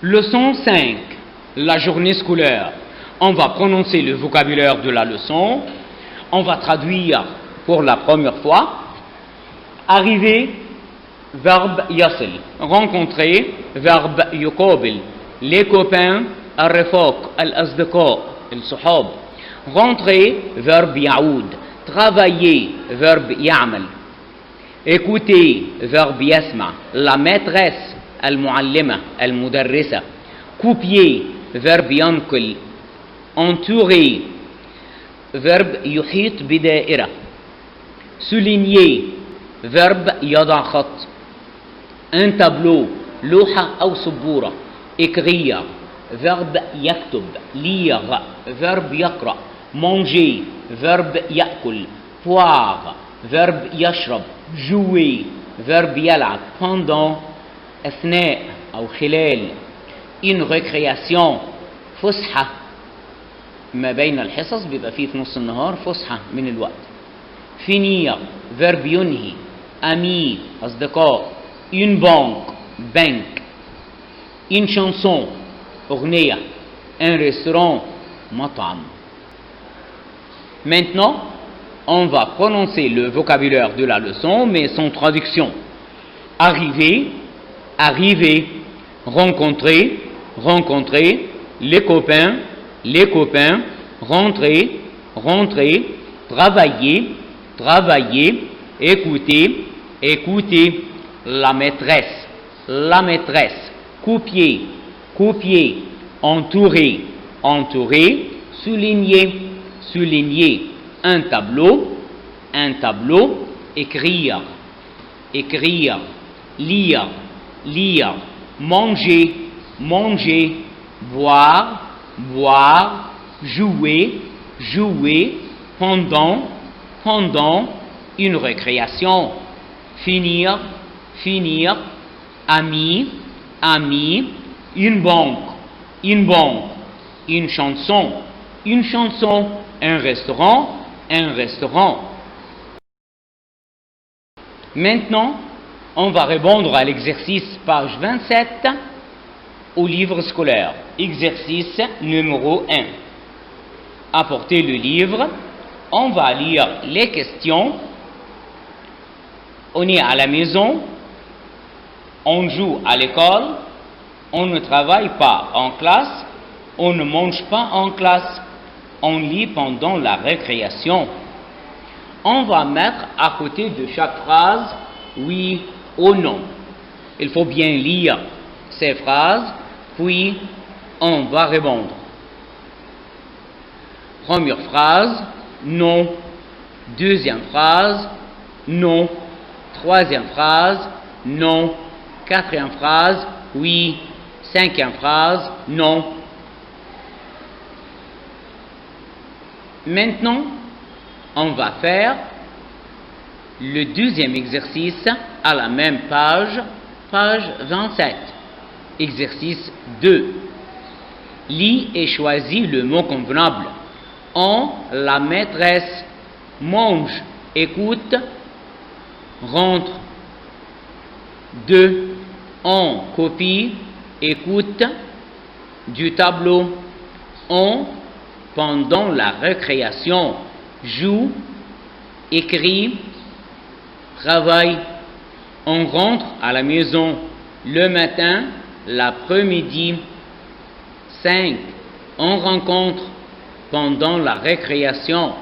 Leçon 5, la journée scolaire. On va prononcer le vocabulaire de la leçon. On va traduire pour la première fois. Arriver, verbe yasil. Rencontrer, verbe yuqabil. Les copains, al-rifaq, al-asdiqa, al-suhab. Rentrer, verbe yaoud. Travailler, verbe ya'mal. Écouter, verbe yasma. La maîtresse, المعلمة المدرسة. copier verbe ينقل. entourer verbe يحيط بدائرة. souligner verbe يضع خط. un tableau لوحة أو سبورة. écrire verbe يكتب. lire verbe يقرأ. manger verbe يأكل. boire verbe يشرب. jouer verbe يلعب. pendant أثناء أو خلال. une récréation فسحة ما بين الحصص بيبقى فيه في نص النهار فسحة من الوقت. finir verbe ينهي. ami أصدقاء. une banque bank. une chanson أغنية. un restaurant مطعم. Maintenant on va prononcer le vocabulaire de la leçon mais sans traduction. arriver, arriver, rencontrer, rencontrer, les copains, rentrer, rentrer, travailler, travailler, écouter, écouter, la maîtresse, copier, copier, entourer, entourer, souligner, souligner, un tableau, écrire, écrire, lire, lire, manger, manger, boire, boire, jouer, jouer, pendant, pendant, une récréation, finir, finir, ami, ami, une banque, une chanson, un restaurant, un restaurant. Maintenant, on va répondre à l'exercice page 27 au livre scolaire. Exercice numéro 1. Apportez le livre. On va lire les questions. On est à la maison. On joue à l'école. On ne travaille pas en classe. On ne mange pas en classe. On lit pendant la récréation. On va mettre à côté de chaque phrase oui ou non. Il faut bien lire ces phrases, puis on va répondre. Première phrase, non. Deuxième phrase, non. Troisième phrase, non. Quatrième phrase, oui. Cinquième phrase, non. Maintenant, on va faire le deuxième exercice à la même page, page 27. Exercice 2. Lis et choisis le mot convenable. On, la maîtresse, mange, écoute, rentre. 2. On copie, écoute du tableau. On, pendant la récréation, joue, écrit, travaille. On rentre à la maison le matin, l'après-midi. 5. On rencontre pendant la récréation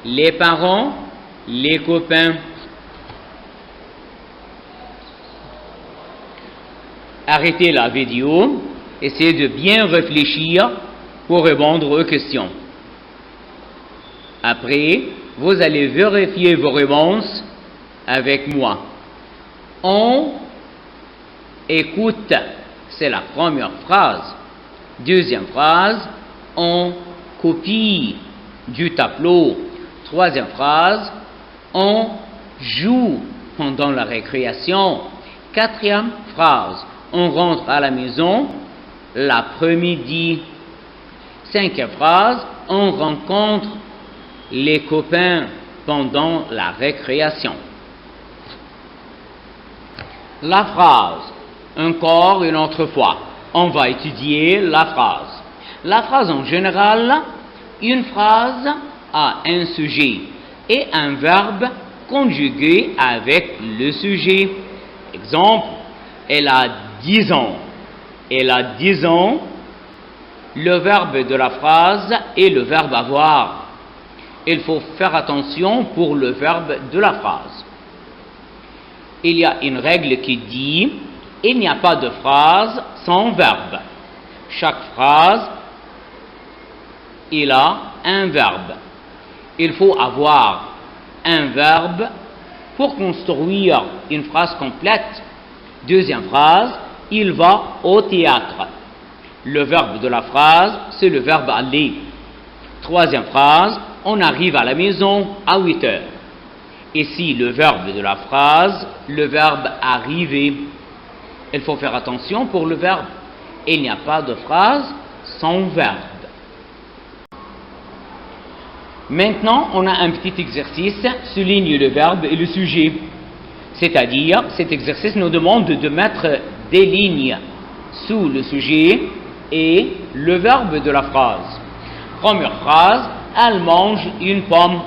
les parents, les copains. Arrêtez la vidéo, essayez de bien réfléchir pour répondre aux questions. Après, vous allez vérifier vos réponses avec moi. On écoute, c'est la première phrase. Deuxième phrase, on copie du tableau. Troisième phrase, on joue pendant la récréation. Quatrième phrase, on rentre à la maison l'après-midi. Cinquième phrase, on rencontre les copains pendant la récréation. La phrase, encore une autre fois, on va étudier la phrase. La phrase en général, une phrase a un sujet et un verbe conjugué avec le sujet. Exemple, elle a 10 ans. Elle a 10 ans. Le verbe de la phrase est le verbe avoir. Il faut faire attention pour le verbe de la phrase. Il y a une règle qui dit il n'y a pas de phrase sans verbe. Chaque phrase, il a un verbe. Il faut avoir un verbe pour construire une phrase complète. Deuxième phrase, il va au théâtre. Le verbe de la phrase, c'est le verbe aller. Troisième phrase, on arrive à la maison à 8 heures. Ici, le verbe de la phrase, le verbe arriver. Il faut faire attention pour le verbe. Il n'y a pas de phrase sans verbe. Maintenant, on a un petit exercice, souligne le verbe et le sujet. C'est-à-dire, cet exercice nous demande de mettre des lignes sous le sujet et le verbe de la phrase. Première phrase, elle mange une pomme.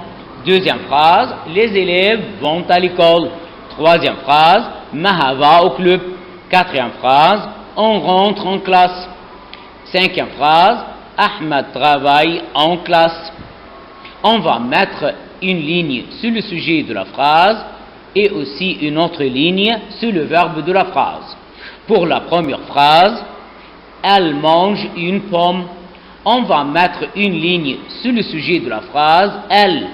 Deuxième phrase, les élèves vont à l'école. Troisième phrase, Maha va au club. Quatrième phrase, on rentre en classe. Cinquième phrase, Ahmed travaille en classe. On va mettre une ligne sur le sujet de la phrase et aussi une autre ligne sur le verbe de la phrase. Pour la première phrase, elle mange une pomme. On va mettre une ligne sur le sujet de la phrase, elle,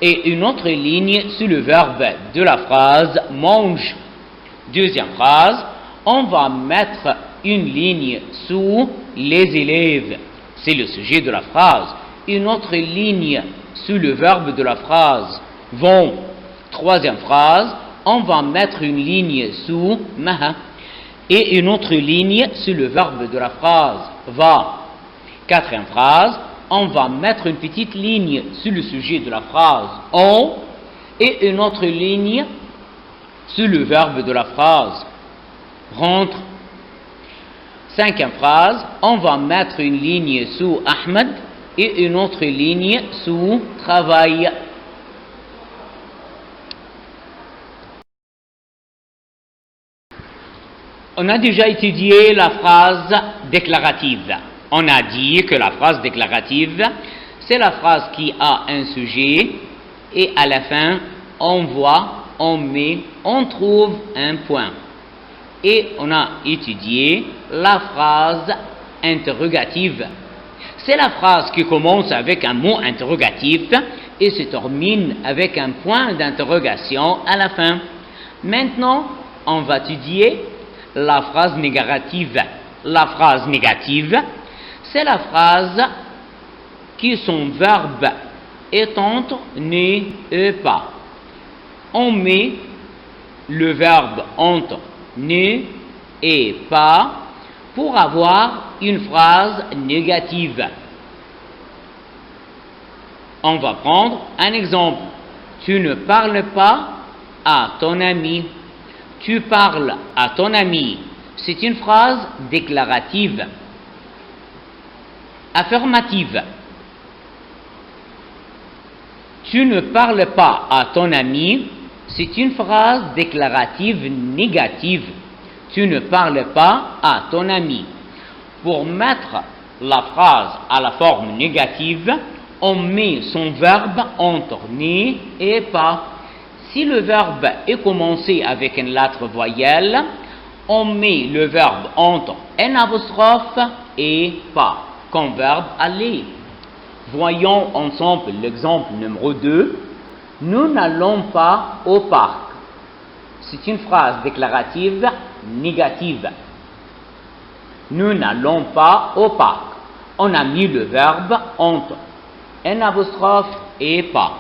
et une autre ligne sur le verbe de la phrase, mange. Deuxième phrase, on va mettre une ligne sous les élèves. C'est le sujet de la phrase. Une autre ligne sous le verbe de la phrase, vont. Troisième phrase, on va mettre une ligne sous maha et une autre ligne sur le verbe de la phrase, va. Quatrième phrase, on va mettre une petite ligne sur le sujet de la phrase, on, et une autre ligne sur le verbe de la phrase, rentre. Cinquième phrase, on va mettre une ligne sous Ahmed et une autre ligne sous travail. On a déjà étudié la phrase déclarative. On a dit que la phrase déclarative, c'est la phrase qui a un sujet et à la fin, on voit, on met, on trouve un point. Et on a étudié la phrase interrogative. C'est la phrase qui commence avec un mot interrogatif et se termine avec un point d'interrogation à la fin. Maintenant, on va étudier la phrase négative. La phrase négative, c'est la phrase qui son verbe étant n'est pas. On met le verbe entre ne et pas pour avoir une phrase négative. On va prendre un exemple. Tu ne parles pas à ton ami. Tu parles à ton ami. C'est une phrase déclarative. Affirmative. Tu ne parles pas à ton ami. C'est une phrase déclarative négative. Tu ne parles pas à ton ami. Pour mettre la phrase à la forme négative, on met son verbe entre ni et pas. Si le verbe est commencé avec une lettre voyelle, on met le verbe entre un apostrophe et pas, comme verbe aller. Voyons ensemble l'exemple numéro 2. Nous n'allons pas au parc. C'est une phrase déclarative négative. Nous n'allons pas au parc. On a mis le verbe entre un apostrophe et pas.